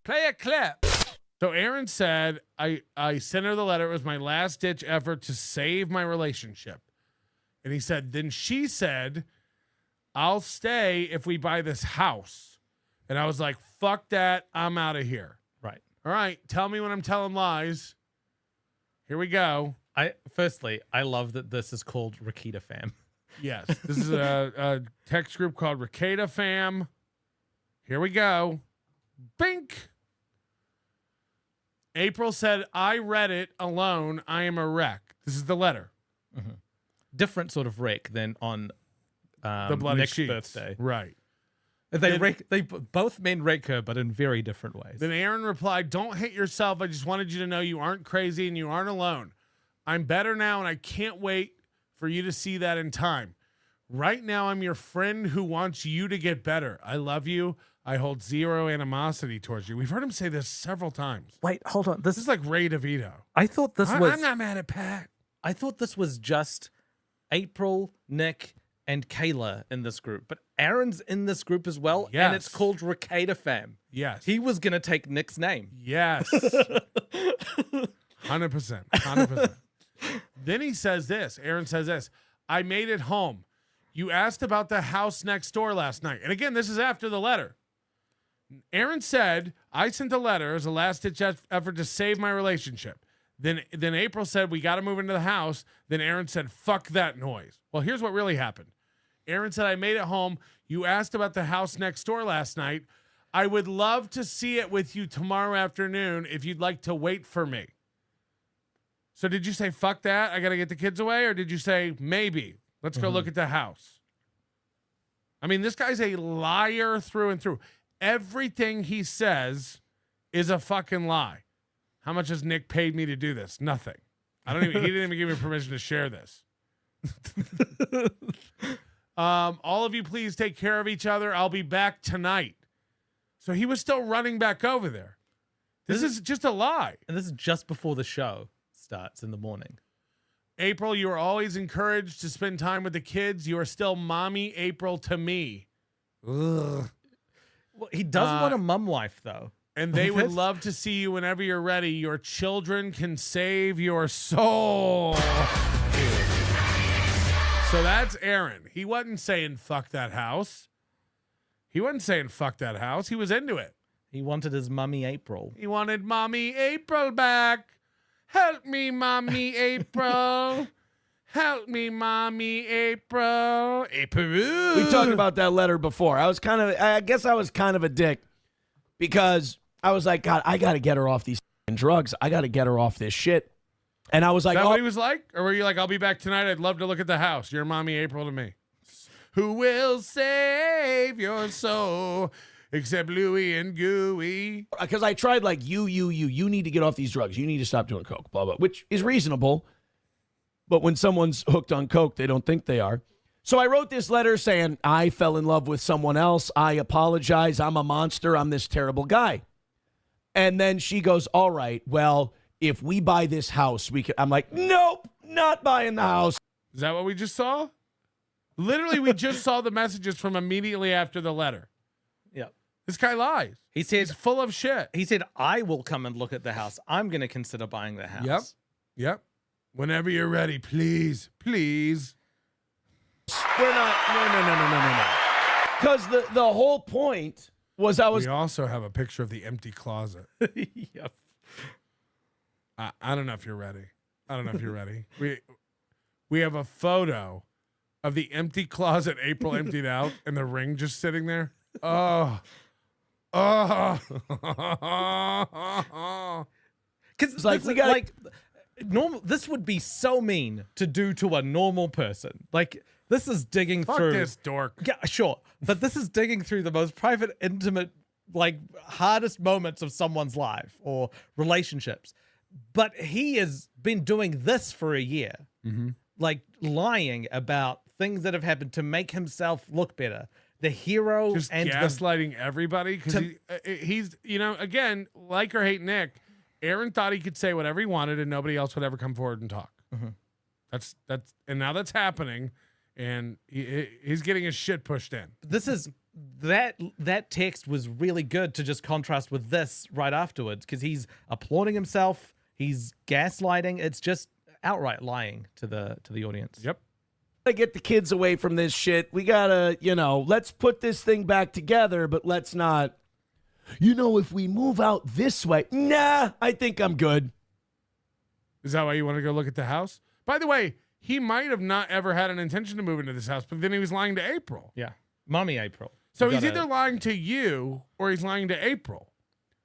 Play a clip. So Aaron said, I sent her the letter. It was my last ditch effort to save my relationship. And he said, then she said, I'll stay if we buy this house. And I was like, fuck that. I'm out of here. Right. All right. Tell me when I'm telling lies. Here we go. Firstly, I love that this is called Rakita Fam. Yes. This is a text group called Rakita Fam. Here we go. Bink. April said, I read it alone. I am a wreck. This is the letter. Mm-hmm. Different sort of wreck than on the bloody Nick's sheets. birthday. Right. They both men wreck her, but in very different ways. Then Aaron replied, don't hate yourself. I just wanted you to know you aren't crazy and you aren't alone. I'm better now, and I can't wait for you to see that in time. Right now, I'm your friend who wants you to get better. I love you. I hold zero animosity towards you. We've heard him say this several times. Wait, hold on. This is like Ray DeVito. I thought this I'm was... not mad at Pat. I thought this was just April, Nick, and Kayla in this group. But Aaron's in this group as well, Yes. and it's called Rakita Fam. Yes. He was going to take Nick's name. Yes. 100%. 100%. Then he says this. Aaron says this. I made it home. You asked about the house next door last night. And again, this is after the letter. Aaron said, I sent a letter as a last-ditch effort to save my relationship. Then April said, we got to move into the house. Then Aaron said, fuck that noise. Well, here's what really happened. Aaron said, I made it home. You asked about the house next door last night. I would love to see it with you tomorrow afternoon if you'd like to wait for me. So did you say, fuck that, I got to get the kids away? Or did you say, maybe, let's go look at the house? I mean, this guy's a liar through and through. Everything he says is a fucking lie. How much has Nick paid me to do this? Nothing. He didn't even give me permission to share this. All of you, please take care of each other. I'll be back tonight. So he was still running back over there. This is just a lie. And this is just before the show starts in the morning. April, you are always encouraged to spend time with the kids. You are still mommy April to me. Ugh. Well, he does want a mum wife, though. And they would love to see you whenever you're ready. Your children can save your soul. So that's Aaron. He wasn't saying fuck that house. He wasn't saying fuck that house. He was into it. He wanted his mummy April. He wanted mommy April back. Help me, mommy April. Help me, mommy April. April. We talked about that letter before. I guess I was kind of a dick because I was like, God, I got to get her off these drugs. I got to get her off this shit. And I was like, is that what he was like? Or were you like, I'll be back tonight. I'd love to look at the house. You're mommy April to me. Who will save your soul except Louie and Gooey? Because I tried like, you need to get off these drugs. You need to stop doing coke, blah, blah, which is reasonable. But when someone's hooked on coke, they don't think they are. So I wrote this letter saying, I fell in love with someone else. I apologize. I'm a monster. I'm this terrible guy. And then she goes, all right, well, if we buy this house, we can. I'm like, nope, not buying the house. Is that what we just saw? Literally, we just saw the messages from immediately after the letter. Yep. This guy lies. He's full of shit. He said, I will come and look at the house. I'm going to consider buying the house. Yep. Whenever you're ready, please. We're not. No. Because the whole point was We also have a picture of the empty closet. Yep. I don't know if you're ready. We have a photo of the empty closet April emptied out and the ring just sitting there. Oh. Because like normal. This would be so mean to do to a normal person. Like this is digging Fuck through this dork. Yeah, sure, but this is digging through the most private, intimate, like hardest moments of someone's life or relationships. But he has been doing this for a year, like lying about things that have happened to make himself look better. The hero Just and gaslighting everybody because he's again, like or hate Nick. Aaron thought he could say whatever he wanted and nobody else would ever come forward and talk. That's and now that's happening, and he's getting his shit pushed in. This is that text was really good to just contrast with this right afterwards, because he's applauding himself, he's gaslighting. It's just outright lying to the audience. Yep. To get the kids away from this shit. We gotta, let's put this thing back together, but let's not, if we move out this way, nah, I think I'm good. Is that why you want to go look at the house? By the way, he might have not ever had an intention to move into this house, but then he was lying to April. Yeah. Mommy April. So he's either lying to you or he's lying to April.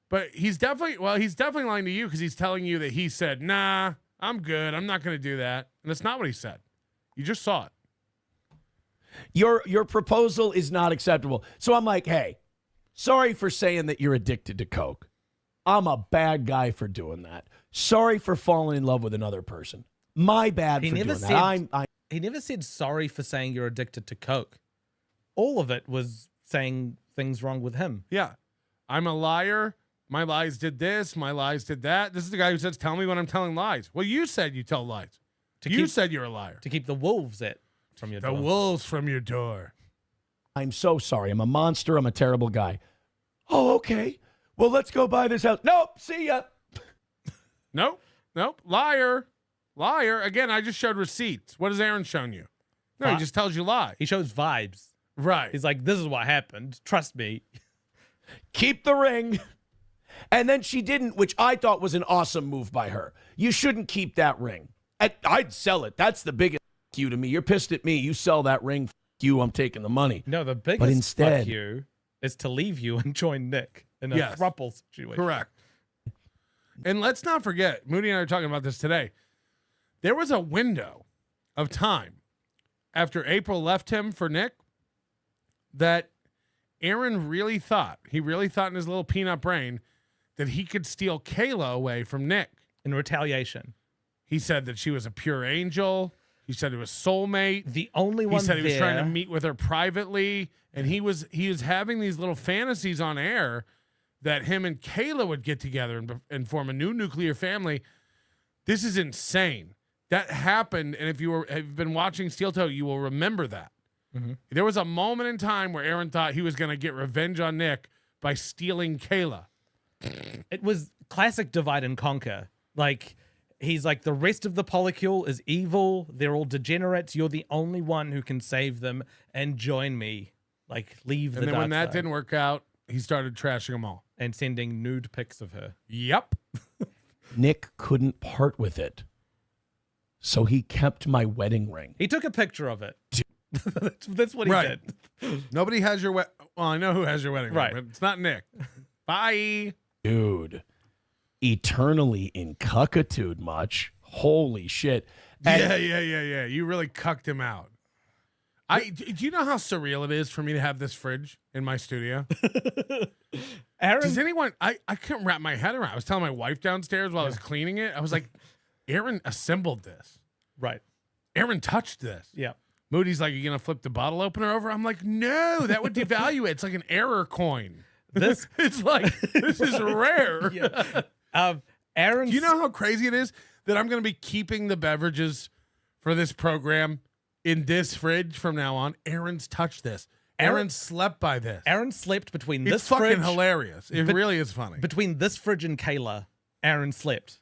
But he's definitely lying to you because he's telling you that he said, nah, I'm good. I'm not going to do that. And that's not what he said. You just saw it. Your proposal is not acceptable. So I'm like, hey, sorry for saying that you're addicted to coke. I'm a bad guy for doing that. Sorry for falling in love with another person. My bad for doing that. He never said sorry for saying you're addicted to coke. All of it was saying things wrong with him. Yeah. I'm a liar. My lies did this. My lies did that. This is the guy who says, tell me when I'm telling lies. Well, you said you tell lies. You said you're a liar. To keep the wolves from your door. The wolves from your door. I'm so sorry. I'm a monster. I'm a terrible guy. Oh, okay. Well, let's go buy this house. Nope. See ya. Nope. Liar. Again, I just showed receipts. What has Aaron shown you? No, he just tells you lie. He shows vibes. Right. He's like, this is what happened. Trust me. Keep the ring. And then she didn't, which I thought was an awesome move by her. You shouldn't keep that ring. I'd sell it. That's the biggest you to me. You're pissed at me. You sell that ring. You, I'm taking the money. No, the biggest fuck you is to leave you and join Nick in a throuple situation. Correct. And let's not forget, Moody and I are talking about this today. There was a window of time after April left him for Nick that Aaron really thought in his little peanut brain that he could steal Kayla away from Nick. In retaliation. He said that she was a pure angel. He said it was soulmate. The only one he said he was trying to meet with her privately, and he was having these little fantasies on air that him and Kayla would get together and form a new nuclear family. This is insane. That happened, and if have been watching Steel Toe, you will remember that. Mm-hmm. There was a moment in time where Aaron thought he was going to get revenge on Nick by stealing Kayla. It was classic divide and conquer. Like, he's like, the rest of the polycule is evil. They're all degenerates. You're the only one who can save them, and join me. Like, leave the dark side. And then when that didn't work out, he started trashing them all. And sending nude pics of her. Yep. Nick couldn't part with it. So he kept my wedding ring. He took a picture of it. That's what he did. Nobody has your well, I know who has your wedding ring, but it's not Nick. Bye. Dude. Eternally in cuckatude much. Holy shit. And yeah. You really cucked him out. Do you know how surreal it is for me to have this fridge in my studio? Aaron, does anyone? I couldn't wrap my head around. I was telling my wife downstairs while I was cleaning it. I was like, Aaron assembled this. Right. Aaron touched this. Yeah. Moody's like, you gonna flip the bottle opener over? I'm like, no, that would devalue it. It's like an error coin. This it's like this is rare. Yeah. Aaron, do you know how crazy it is that I'm gonna be keeping the beverages for this program in this fridge from now on? Aaron's touched this. Aaron slept by this. Aaron slept between it's this fridge. It's fucking hilarious. It really is funny. Between this fridge and Kayla, Aaron slept.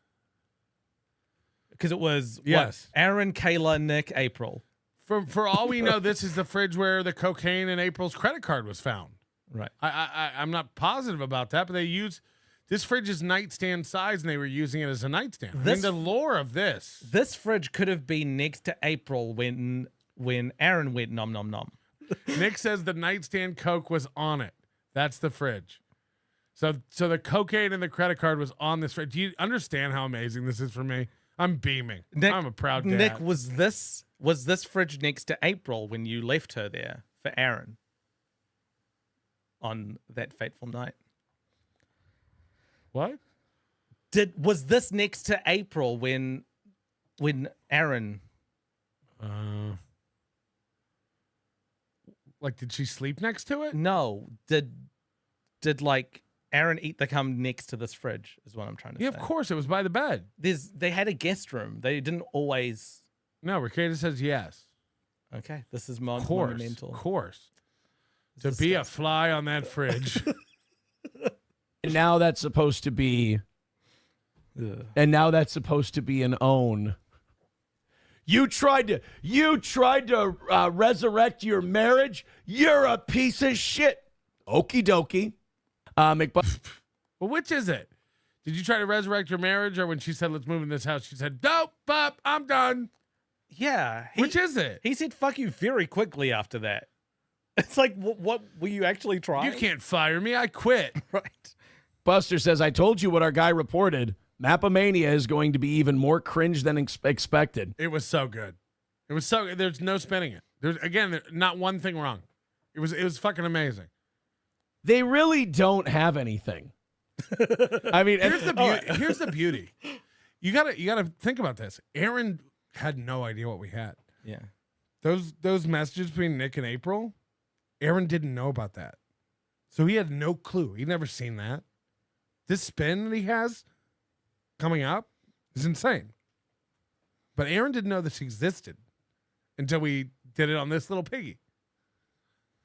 Because it was Aaron, Kayla, Nick, April. For all we know, this is the fridge where the cocaine in April's credit card was found. Right. I'm not positive about that, but they use this fridge is nightstand size, and they were using it as a nightstand. The lore of this fridge could have been next to April when Aaron went nom nom nom. Nick says the nightstand Coke was on it. That's the fridge. So the cocaine and the credit card was on this fridge. Do you understand how amazing this is for me? I'm beaming. Nick, I'm a proud dad. Nick, was this fridge next to April when you left her there for Aaron on that fateful night? What? Was this next to April when Aaron? Like, did she sleep next to it? No. Did like Aaron eat the cum next to this fridge? Is what I'm trying to say. Yeah, of course. It was by the bed. They had a guest room. They didn't always. No, Ricada says yes. Okay, this is monumental. Of course. To be a fly on that fridge. And now that's supposed to be. And now that's supposed to be an own. You tried to resurrect your marriage. You're a piece of shit. Okie dokie. Well, which is it? Did you try to resurrect your marriage, or when she said, let's move in this house, she said, nope, I'm done? Yeah. Which is it? He said fuck you very quickly after that. It's like, what were you actually trying? You can't fire me. I quit. Right. Buster says, I told you what our guy reported. Mapamania is going to be even more cringe than expected. It was so good. It was so good. There's no spinning it. There's, again, not one thing wrong. It was fucking amazing. They really don't have anything. I mean, Here's the beauty. You gotta think about this. Aaron had no idea what we had. Yeah. Those messages between Nick and April, Aaron didn't know about that. So he had no clue. He'd never seen that. This spin that he has coming up is insane. But Aaron didn't know this existed until we did it on this little piggy.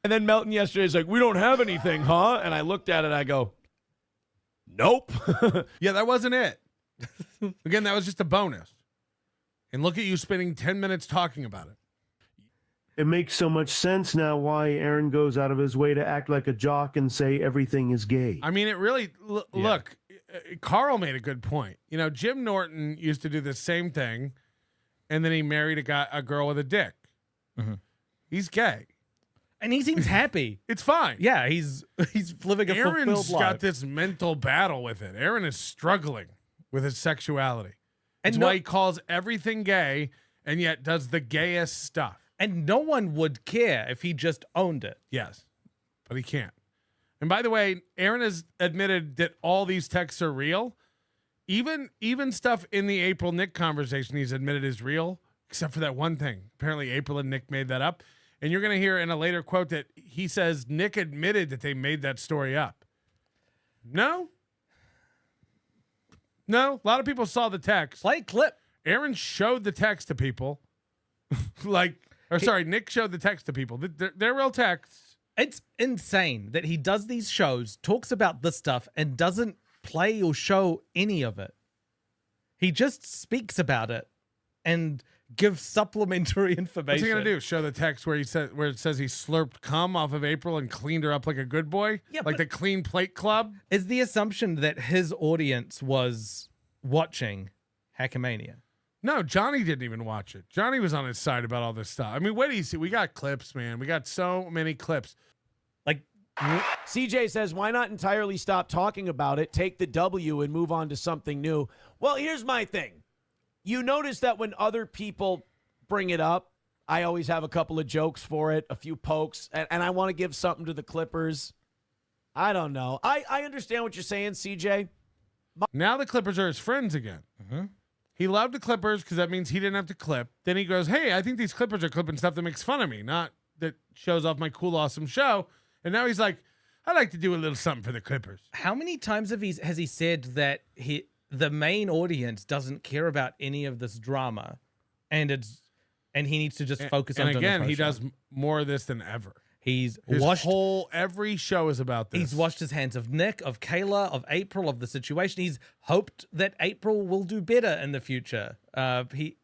And then Melton yesterday is like, we don't have anything, huh? And I looked at it, I go, nope. Yeah, that wasn't it. Again, that was just a bonus. And look at you spending 10 minutes talking about it. It makes so much sense now why Aaron goes out of his way to act like a jock and say everything is gay. I mean, it really, look, Carl made a good point. You know, Jim Norton used to do the same thing, and then he married a girl with a dick. Mm-hmm. He's gay. And he seems happy. It's fine. Yeah, he's living a fulfilled Aaron's life. got this mental battle with it. Aaron is struggling with his sexuality. That's And why he calls everything gay and yet does the gayest stuff. And no one would care if he just owned it. Yes, but he can't. And by the way, Aaron has admitted that all these texts are real. Even stuff in the April Nick conversation he's admitted is real, except for that one thing. Apparently April and Nick made that up. And you're going to hear in a later quote that he says Nick admitted that they made that story up. No. A lot of people saw the text. Play a clip. Aaron showed the text to people. Nick showed the text to people. They're real texts. It's insane that he does these shows, talks about this stuff, and doesn't play or show any of it. He just speaks about it and gives supplementary information. What's he gonna do? Show the text where it says he slurped cum off of April and cleaned her up like a good boy? Yeah, like the Clean Plate Club? Is the assumption that his audience was watching Hackamania? No, Johnny didn't even watch it. Johnny was on his side about all this stuff. I mean, what do you see? We got clips, man. We got so many clips. Like, CJ says, why not entirely stop talking about it, take the W, and move on to something new? Well, here's my thing. You notice that when other people bring it up, I always have a couple of jokes for it, a few pokes, and I want to give something to the Clippers. I don't know. I understand what you're saying, CJ. Now the Clippers are his friends again. Mm-hmm. He loved the Clippers because that means he didn't have to clip. Then he goes, hey, I think these Clippers are clipping stuff that makes fun of me, not that shows off my cool, awesome show. And now he's like, I'd like to do a little something for the Clippers. How many times has he said that the main audience doesn't care about any of this drama, and he needs to just focus on? And again, he does more of this than ever. He's washed every show is about this. He's washed his hands of Nick, of Kayla, of April, of the situation. He's hoped that April will do better in the future. He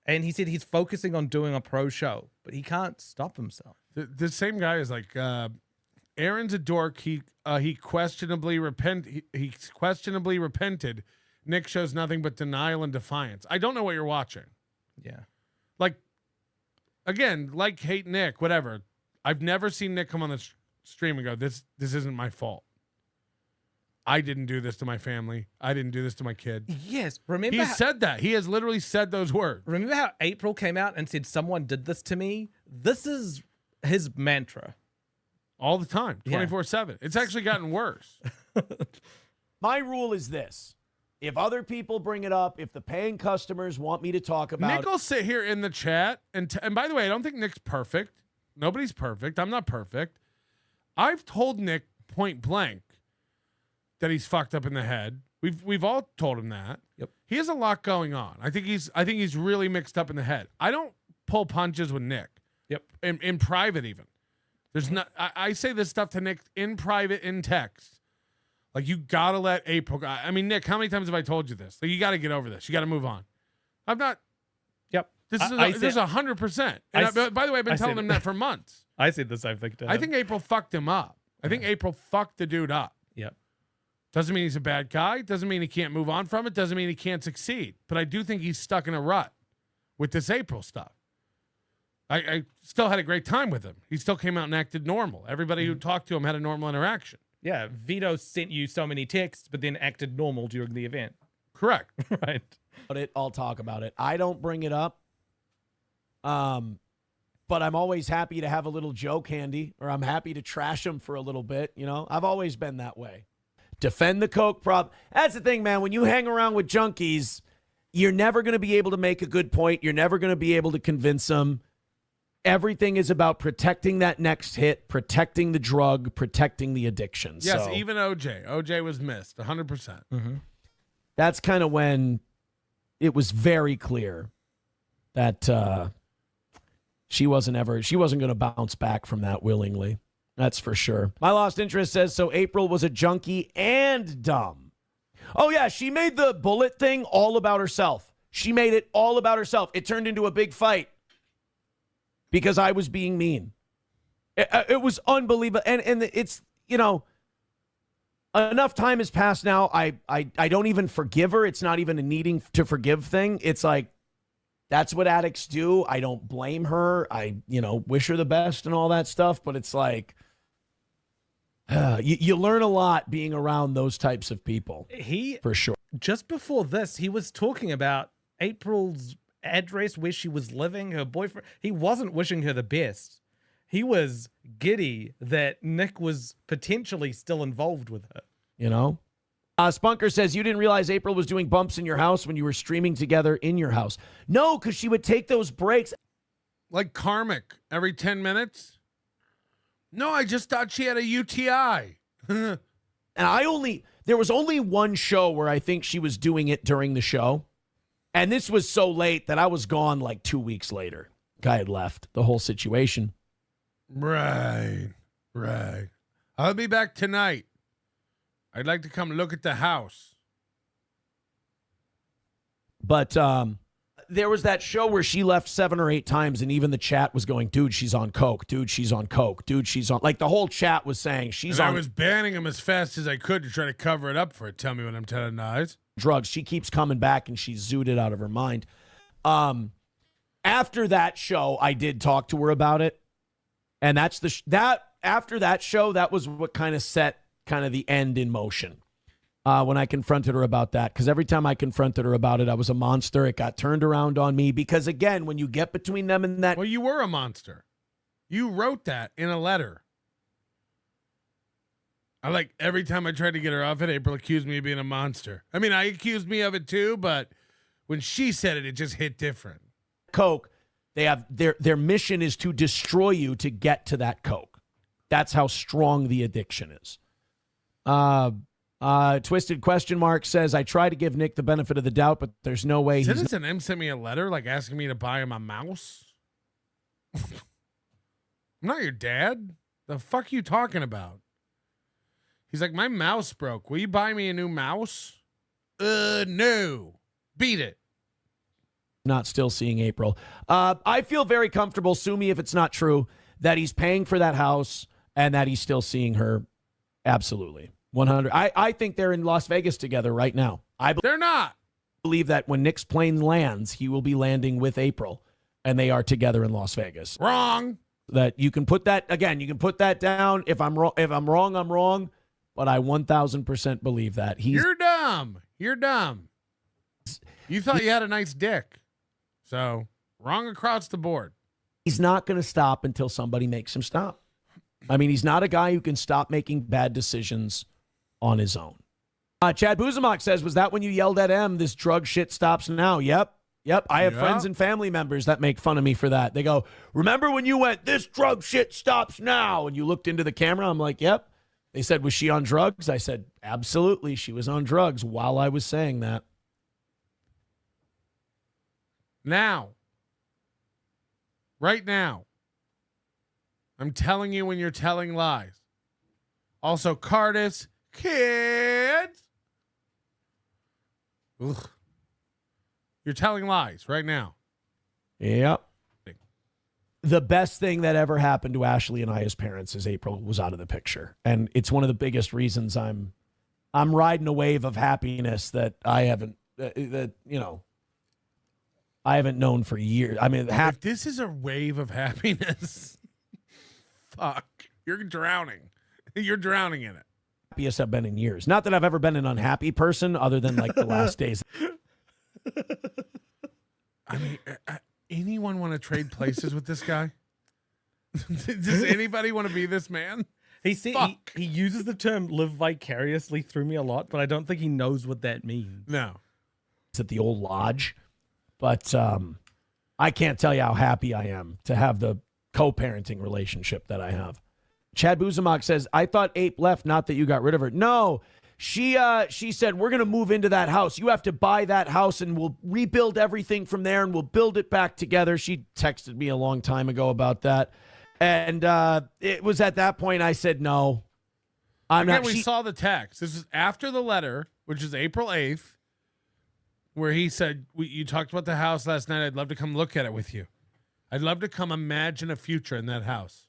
said he's focusing on doing a pro show, but he can't stop himself. The same guy is like, Aaron's a dork. He questionably questionably repented. Nick shows nothing but denial and defiance. I don't know what you're watching. Yeah. Like, again, like hate Nick, whatever. I've never seen Nick come on the stream and go, this isn't my fault. I didn't do this to my family. I didn't do this to my kid. Yes. Remember He said that. He has literally said those words. Remember how April came out and said, someone did this to me? This is his mantra. All the time, Yeah. 24/7. It's actually gotten worse. My rule is this. If other people bring it up, if the paying customers want me to talk about Nick will sit here in the chat. And by the way, I don't think Nick's perfect. Nobody's perfect. I'm not perfect. I've told Nick point blank that he's fucked up in the head. We've all told him that. Yep. He has a lot going on. I think he's really mixed up in the head. I don't pull punches with Nick. Yep. In private even. There's not. I say this stuff to Nick in private, in text. Like, you gotta let April go. I mean, Nick, how many times have I told you this? Like, you gotta get over this. You gotta move on. I'm not. Yep. This is 100%. And by the way, I've been telling him that for months. I said the same thing to him. I think April fucked him up. I think April fucked the dude up. Yep. Doesn't mean he's a bad guy. Doesn't mean he can't move on from it. Doesn't mean he can't succeed. But I do think he's stuck in a rut with this April stuff. I still had a great time with him. He still came out and acted normal. Everybody who talked to him had a normal interaction. Yeah, Vito sent you so many texts, but then acted normal during the event. Correct. Right. But I'll talk about it. I don't bring it up. But I'm always happy to have a little joke handy, or I'm happy to trash him for a little bit. You know, I've always been that way. Defend the coke prop. That's the thing, man. When you hang around with junkies, you're never going to be able to make a good point. You're never going to be able to convince them. Everything is about protecting that next hit, protecting the drug, protecting the addiction. Yes, so, even OJ. OJ was missed 100%. Mm-hmm. That's kind of when it was very clear that she wasn't going to bounce back from that willingly. That's for sure. My Lost Interest says, so April was a junkie and dumb. Oh, yeah, she made the bullet thing all about herself. She made it all about herself. It turned into a big fight because I was being mean. It was unbelievable. And it's, you know, enough time has passed now. I don't even forgive her. It's not even a needing to forgive thing. It's like, that's what addicts do. I don't blame her. I, wish her the best and all that stuff. But it's like, you learn a lot being around those types of people. For sure. Just before this, he was talking about April's address, where she was living, her boyfriend. He wasn't wishing her the best. He was giddy that Nick was potentially still involved with her. You know? Spunker says, you didn't realize April was doing bumps in your house when you were streaming together in your house. No, because she would take those breaks. Like karmic every 10 minutes? No, I just thought she had a UTI. And there was only one show where I think she was doing it during the show. And this was so late that I was gone like 2 weeks later. Guy had left the whole situation. Right. I'll be back tonight. I'd like to come look at the house. But there was that show where she left 7 or 8 times, and even the chat was going, dude, she's on coke. Dude, she's on coke. Dude, she's on. Like, the whole chat was saying she's on. I was banning him as fast as I could to try to cover it up for it. Tell me when I'm telling lies. Drugs. She keeps coming back, and she's zooted out of her mind. After that show, I did talk to her about it. And that's after that show, that was what kind of set kind of the end in motion when I confronted her about that. Because every time I confronted her about it, I was a monster. It got turned around on me. Because, again, when you get between them and that. Well, you were a monster. You wrote that in a letter. Every time I tried to get her off it, April accused me of being a monster. I mean, I accused me of it too, but when she said it, it just hit different. Coke, they have their mission is to destroy you to get to that coke. That's how strong the addiction is. Twisted question mark says, I try to give Nick the benefit of the doubt, but there's no way Citizen M sent me a letter asking me to buy him a mouse. I'm not your dad. The fuck you talking about? He's like, my mouse broke. Will you buy me a new mouse? No. Beat it. Not still seeing April. I feel very comfortable, sue me if it's not true, that he's paying for that house and that he's still seeing her. Absolutely. 100. I think they're in Las Vegas together right now. They're not. Believe that when Nick's plane lands, he will be landing with April, and they are together in Las Vegas. Wrong. That you can put that, again, you can put that down. If I'm wrong, I'm wrong. But I 1,000% believe that. You're dumb. You thought you had a nice dick. So, wrong across the board. He's not going to stop until somebody makes him stop. I mean, he's not a guy who can stop making bad decisions on his own. Chad Buzamok says, was that when you yelled at M, this drug shit stops now? Yep. I have friends and family members that make fun of me for that. They go, remember when you went, this drug shit stops now? And you looked into the camera. I'm like, yep. They said, was she on drugs? I said, absolutely. She was on drugs while I was saying that. Now. Right now. I'm telling you when you're telling lies. Also, Cardis, kids. Ugh. You're telling lies right now. Yep. The best thing that ever happened to Ashley and I as parents is April was out of the picture. And it's one of the biggest reasons I'm riding a wave of happiness that I haven't, I haven't known for years. I mean, if this is a wave of happiness, fuck, you're drowning. You're drowning in it. Happiest I've been in years. Not that I've ever been an unhappy person other than like the last days. I mean, anyone want to trade places with this guy? Does anybody want to be this man? He uses the term live vicariously through me a lot, but I don't think he knows what that means. No. It's at the old lodge. But I can't tell you how happy I am to have the co-parenting relationship that I have. Chad Buzamok says, I thought Ape left, not that you got rid of her. No, she said, we're going to move into that house. You have to buy that house and we'll rebuild everything from there and we'll build it back together. She texted me a long time ago about that. And it was at that point I said, no, I'm Again, not. we saw the text. This is after the letter, which is April 8th, where he said, you talked about the house last night. I'd love to come look at it with you. I'd love to come imagine a future in that house.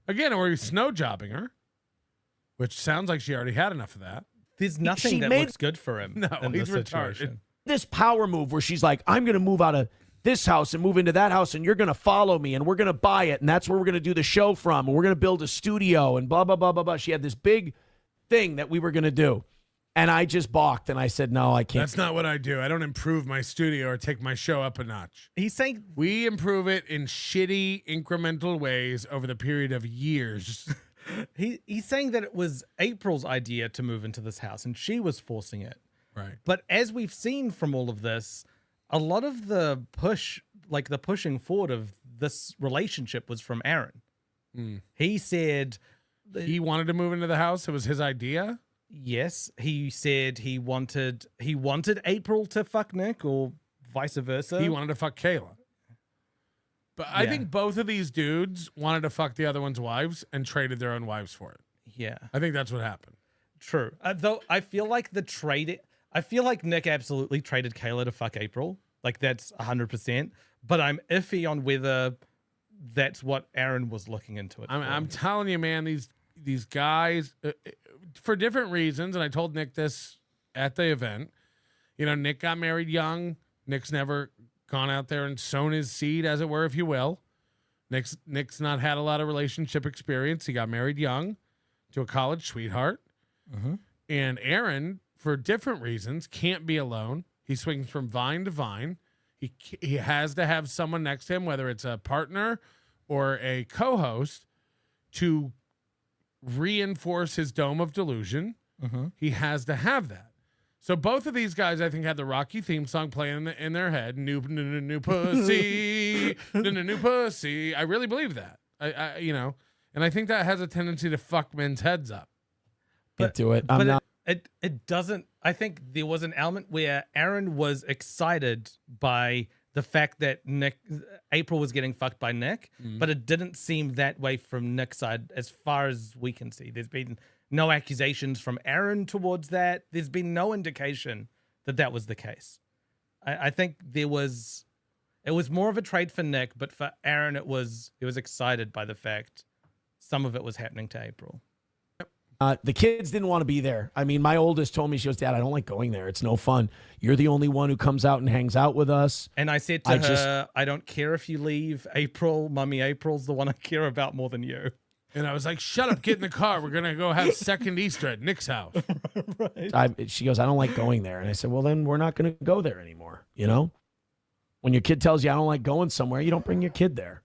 Again, or he's snow jobbing her, which sounds like she already had enough of that. There's nothing that looks good for him. No, in he's this retarded. situation. This power move where she's like, I'm going to move out of this house and move into that house and you're going to follow me and we're going to buy it and that's where we're going to do the show from and we're going to build a studio and blah, blah, blah, blah, blah. She had this big thing that we were going to do. And I just balked and I said, no, I can't. That's not what I do. I don't improve my studio or take my show up a notch. He's saying We improve it in shitty incremental ways over the period of years. he's saying that it was April's idea to move into this house and she was forcing it. Right. But as we've seen from all of this, a lot of the pushing forward of this relationship was from Aaron. He said He wanted to move into the house. It was his idea. yes. He said he wanted April to fuck Nick or vice versa. He wanted to fuck Kayla. But I think both of these dudes wanted to fuck the other one's wives and traded their own wives for it. Yeah. I think that's what happened. True. Though I feel like I feel like Nick absolutely traded Kayla to fuck April. Like that's 100%. But I'm iffy on whether that's what Aaron was looking into it. I'm telling you, man, these guys, for different reasons, and I told Nick this at the event, Nick got married young. Nick's never gone out there and sown his seed, as it were, if you will. Nick's not had a lot of relationship experience. He got married young to a college sweetheart. Mm-hmm. And Aaron, for different reasons, can't be alone. He swings from vine to vine. He has to have someone next to him, whether it's a partner or a co-host, to reinforce his dome of delusion. Mm-hmm. He has to have that. So both of these guys, I think, had the Rocky theme song playing in their head. New pussy, new pussy. I really believe that. And I think that has a tendency to fuck men's heads up. Can't do it. It doesn't. I think there was an element where Aaron was excited by the fact that April was getting fucked by Nick, but it didn't seem that way from Nick's side as far as we can see. There's been no accusations from Aaron towards that. There's been no indication that was the case. I think it was more of a trade for Nick, but for Aaron, he was excited by the fact some of it was happening to April. The kids didn't want to be there. I mean, my oldest told me, she goes, Dad, I don't like going there. It's no fun. You're the only one who comes out and hangs out with us. And I said to her, I don't care if you leave. Mommy April's the one I care about more than you. And I was like, shut up, get in the car. We're going to go have second Easter at Nick's house. Right. She goes, I don't like going there. And I said, well, then we're not going to go there anymore. When your kid tells you I don't like going somewhere, you don't bring your kid there.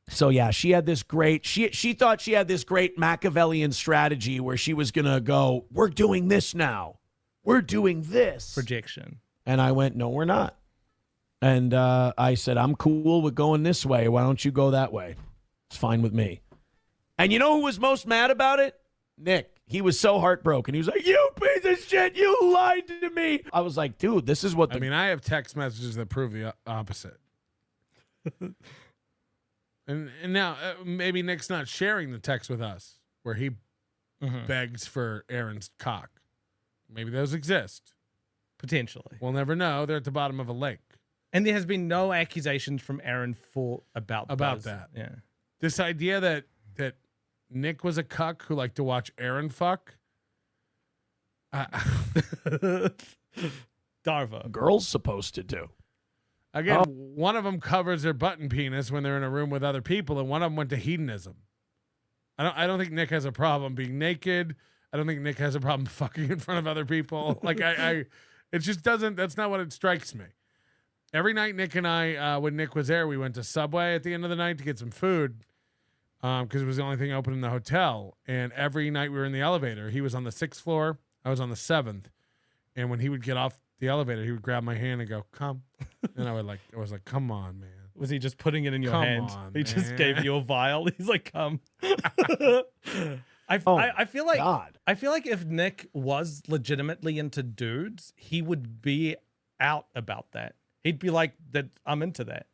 So yeah, she had this great, she thought she had this great Machiavellian strategy where she was going to go, we're doing this now. We're doing this. Projection. And I went, no, we're not. And I said, I'm cool with going this way. Why don't you go that way? It's fine with me. And you know who was most mad about it? Nick. He was so heartbroken. He was like, you piece of shit, you lied to me. I was like, dude, this is what I have text messages that prove the opposite. And now maybe Nick's not sharing the text with us where he begs for Aaron's cock. Maybe those exist. Potentially. We'll never know. They're at the bottom of a lake. And there has been no accusations from Aaron about those. that. Yeah. This idea that Nick was a cuck who liked to watch Aaron fuck. Darvo. Girls supposed to do. Again, one of them covers their butt and penis when they're in a room with other people, and one of them went to hedonism. I don't think Nick has a problem being naked. I don't think Nick has a problem fucking in front of other people. Like it just doesn't. That's not what it strikes me. Every night, Nick and I, when Nick was there, we went to Subway at the end of the night to get some food because it was the only thing open in the hotel. And every night we were in the elevator. He was on the 6th floor. I was on the 7th. And when he would get off the elevator, he would grab my hand and go, "Come," and I was like, "Come on, man." Was he just putting it in your Come hand? on, He just man. gave you a vial. He's like, "Come." I feel like God. I feel like if Nick was legitimately into dudes, he would be out about that. He'd be like, "That I'm into that."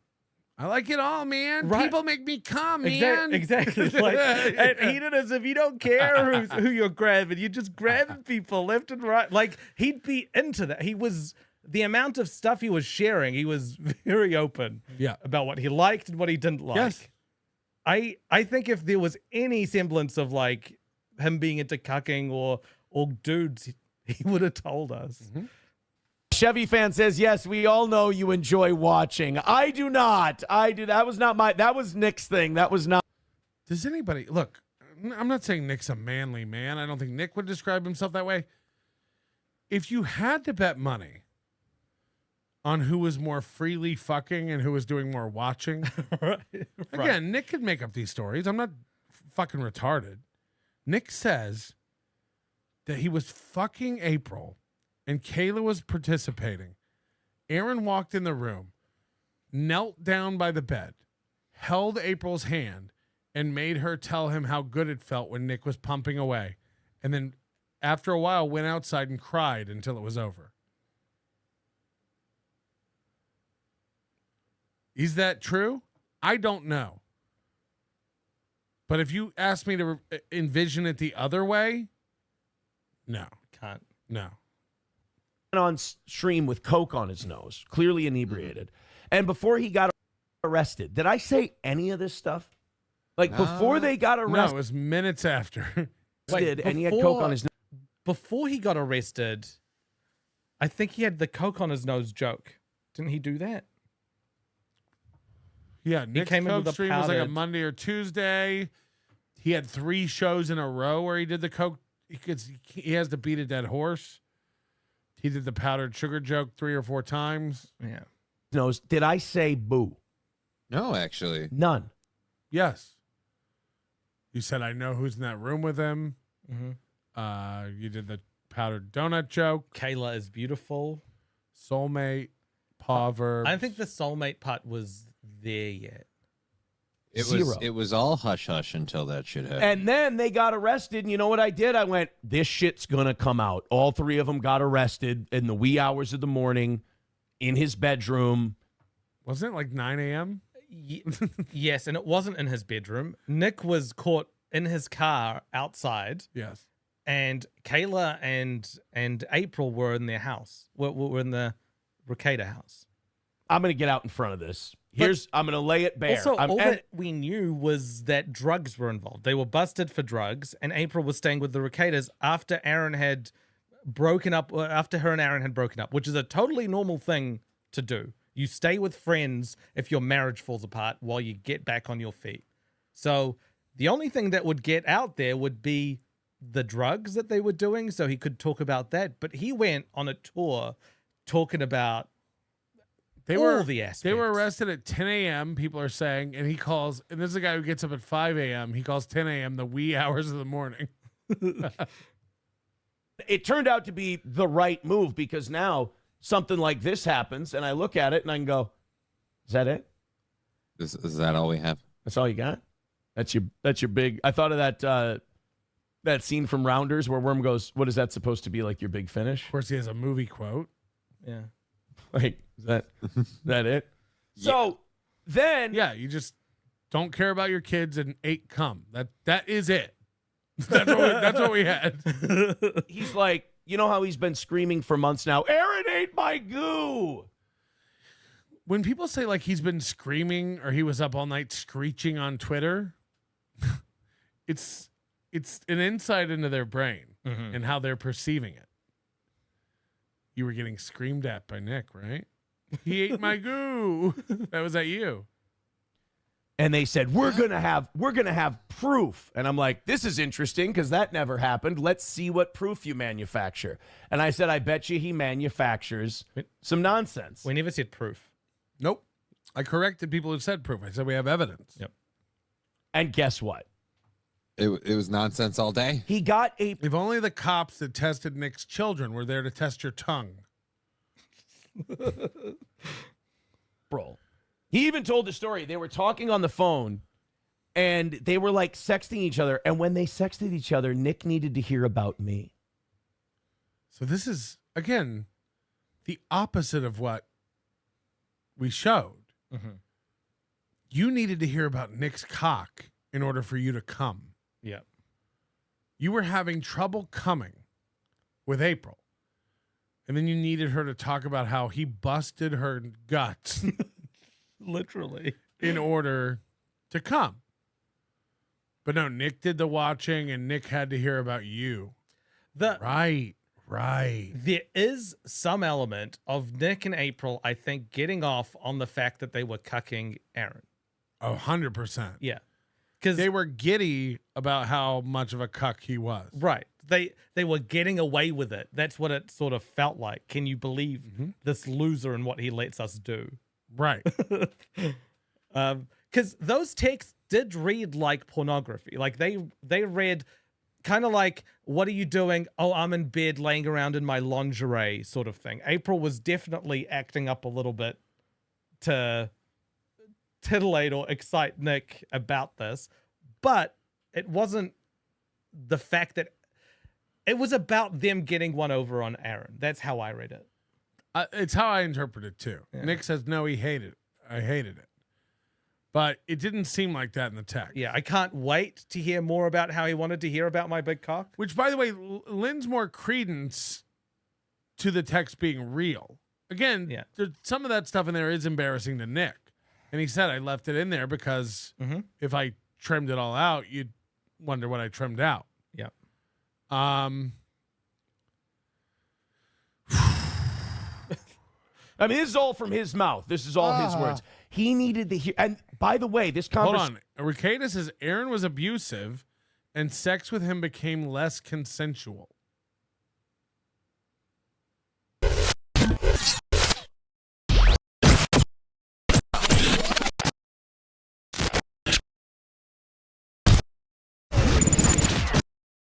I like it all, man. Right. People make me come, man. Exactly. Like, and hedonism, you don't care who you're grabbing. You're just grabbing people left and right. Like, he'd be into that. He was, the amount of stuff he was sharing, he was very open about what he liked and what he didn't like. Yes. I think if there was any semblance of like him being into cucking or dudes, he would have told us. Mm-hmm. Chevy fan says, yes, we all know you enjoy watching. I do not. I do. That was Nick's thing. That was not. Does anybody look? I'm not saying Nick's a manly man. I don't think Nick would describe himself that way. If you had to bet money on who was more freely fucking and who was doing more watching, again, Nick could make up these stories. I'm not fucking retarded. Nick says that he was fucking April and Kayla was participating. Aaron walked in the room, knelt down by the bed, held April's hand, and made her tell him how good it felt when Nick was pumping away. And then after a while went outside and cried until it was over. Is that true? I don't know. But if you ask me to envision it the other way, no. Can't. No. On stream with coke on his nose, clearly inebriated. And before he got arrested, did I say any of this stuff? Like before they got No, it arrested, was minutes after. and he had coke on his nose. Before he got arrested, I think he had the coke on his nose joke. Didn't he do that? Yeah, Nick's came in coke with a stream was like a powdered- Monday or Tuesday. He had 3 shows in a row where he did the coke. He has to beat a dead horse. He did the powdered sugar joke 3 or 4 times. Yeah. Nose. Did I say boo? No, actually. None. Yes. You said, I know who's in that room with him. Mm-hmm. You did the powdered donut joke. Kayla is beautiful. Soulmate. Proverbs. I don't think the soulmate part was there yet. Zero. It was all hush hush until that shit happened. And then they got arrested. And you know what I did? I went, this shit's going to come out. All 3 of them got arrested in the wee hours of the morning in his bedroom. Wasn't it like 9 a.m.? Yes, and it wasn't in his bedroom. Nick was caught in his car outside, Yes. and Kayla and April were in their house. Were in the Ricada house. I'm going to get out in front of this. I'm going to lay it bare. Also, all that we knew was that drugs were involved. They were busted for drugs, and April was staying with the Ricadas after Aaron had broken up, after her and Aaron had broken up, which is a totally normal thing to do. You stay with friends if your marriage falls apart while you get back on your feet. So the only thing that would get out there would be the drugs that they were doing, so he could talk about that. But he went on a tour talking about They all were the aspects. They were arrested at 10 a.m., people are saying, and he calls, and this is a guy who gets up at 5 a.m. He calls 10 a.m. the wee hours of the morning. it turned out to be the right move because now something like this happens, and I look at it and I can go, is that it? Is that all we have? That's all you got? That's your big. I thought of that scene from Rounders where Worm goes, what is that supposed to be, like your big finish? Of course, he has a movie quote. Yeah. Like, is that it? So then, Yeah, you just don't care about your kids and ate cum. That is it. That's what we had. He's like, you know how he's been screaming for months now, Aaron ate my goo. When people say like he's been screaming or he was up all night screeching on Twitter, it's an insight into their brain and how they're perceiving it. You were getting screamed at by Nick, right? He ate my goo. That was at you. And they said, we're gonna have proof. And I'm like, this is interesting because that never happened. Let's see what proof you manufacture. And I said, I bet you he manufactures some nonsense. We never said proof. Nope. I corrected people who said proof. I said we have evidence. Yep. And guess what? It was nonsense all day. He got a If only the cops that tested Nick's children were there to test your tongue. bro. He even told the story. They were talking on the phone and they were like sexting each other. And when they sexted each other, Nick needed to hear about me. So this is, again, the opposite of what we showed. You needed to hear about Nick's cock in order for you to come. Yep. You were having trouble coming with April. And then you needed her to talk about how he busted her guts Literally. in order to come. But no, Nick did the watching and Nick had to hear about you. Right. There is some element of Nick and April, I think, getting off on the fact that they were cucking Aaron. 100%. Yeah. Because They were giddy about how much of a cuck he was. right. They were getting away with it. That's what it sort of felt like. Can you believe this loser and what he lets us do? Right. Because those texts did read like pornography. Like they read kind of like, what are you doing? Oh, I'm in bed laying around in my lingerie sort of thing. April was definitely acting up a little bit to titillate or excite Nick about this. But it wasn't the fact that it was about them getting one over on Aaron. That's how I read it. It's how I interpret it too. Yeah. Nick says, no, he hated it. I hated it. But it didn't seem like that in the text. Yeah, I can't wait to hear more about how he wanted to hear about my big cock. Which, by the way, lends more credence to the text being real. Again, Yeah. some of that stuff in there is embarrassing to Nick. And he said, I left it in there because if I trimmed it all out, you'd wonder what I trimmed out. Yeah. I mean, this is all from his mouth. This is all his words. He needed to hear. And by the way, this Hold conversation. on. Ricada says Aaron was abusive and sex with him became less consensual.